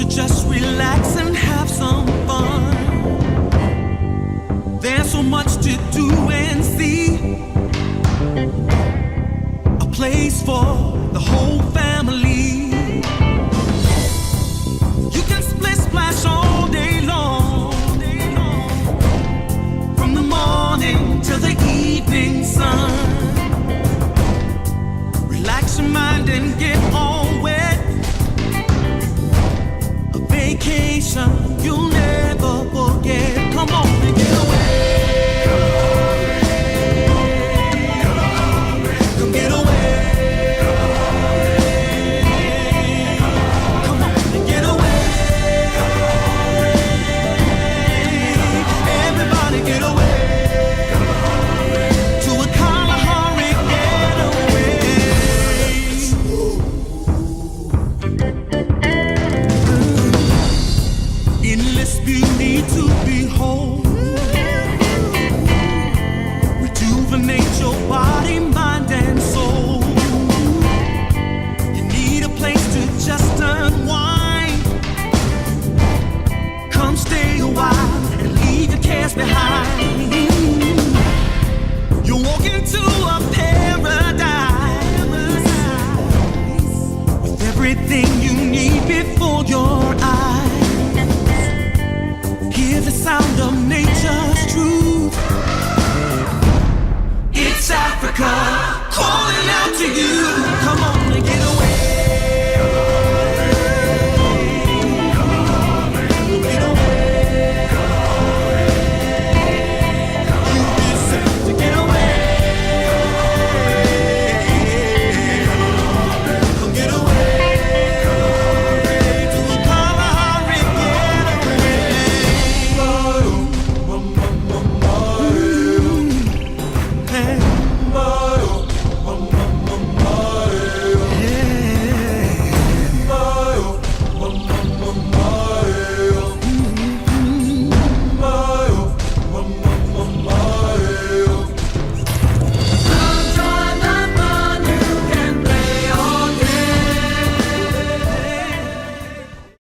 Just relax and have some fun. There's so much to do and see. A place for the whole family. You can split splash all day long, from the morning till the evening sun. Relax your mind and get on wet. Vacation you'll never forget. Come on and get away. Come get away. Come on and get away. Everybody get away to a Kalahari getaway. Endless beauty to behold. Rejuvenate your body, mind, and soul. You need a place to just unwind. Come stay a while and leave your cares behind. You walk into a paradise with everything you need before your eyes. Hear the sound of nature's truth. It's Africa calling out to you. Come on and get away.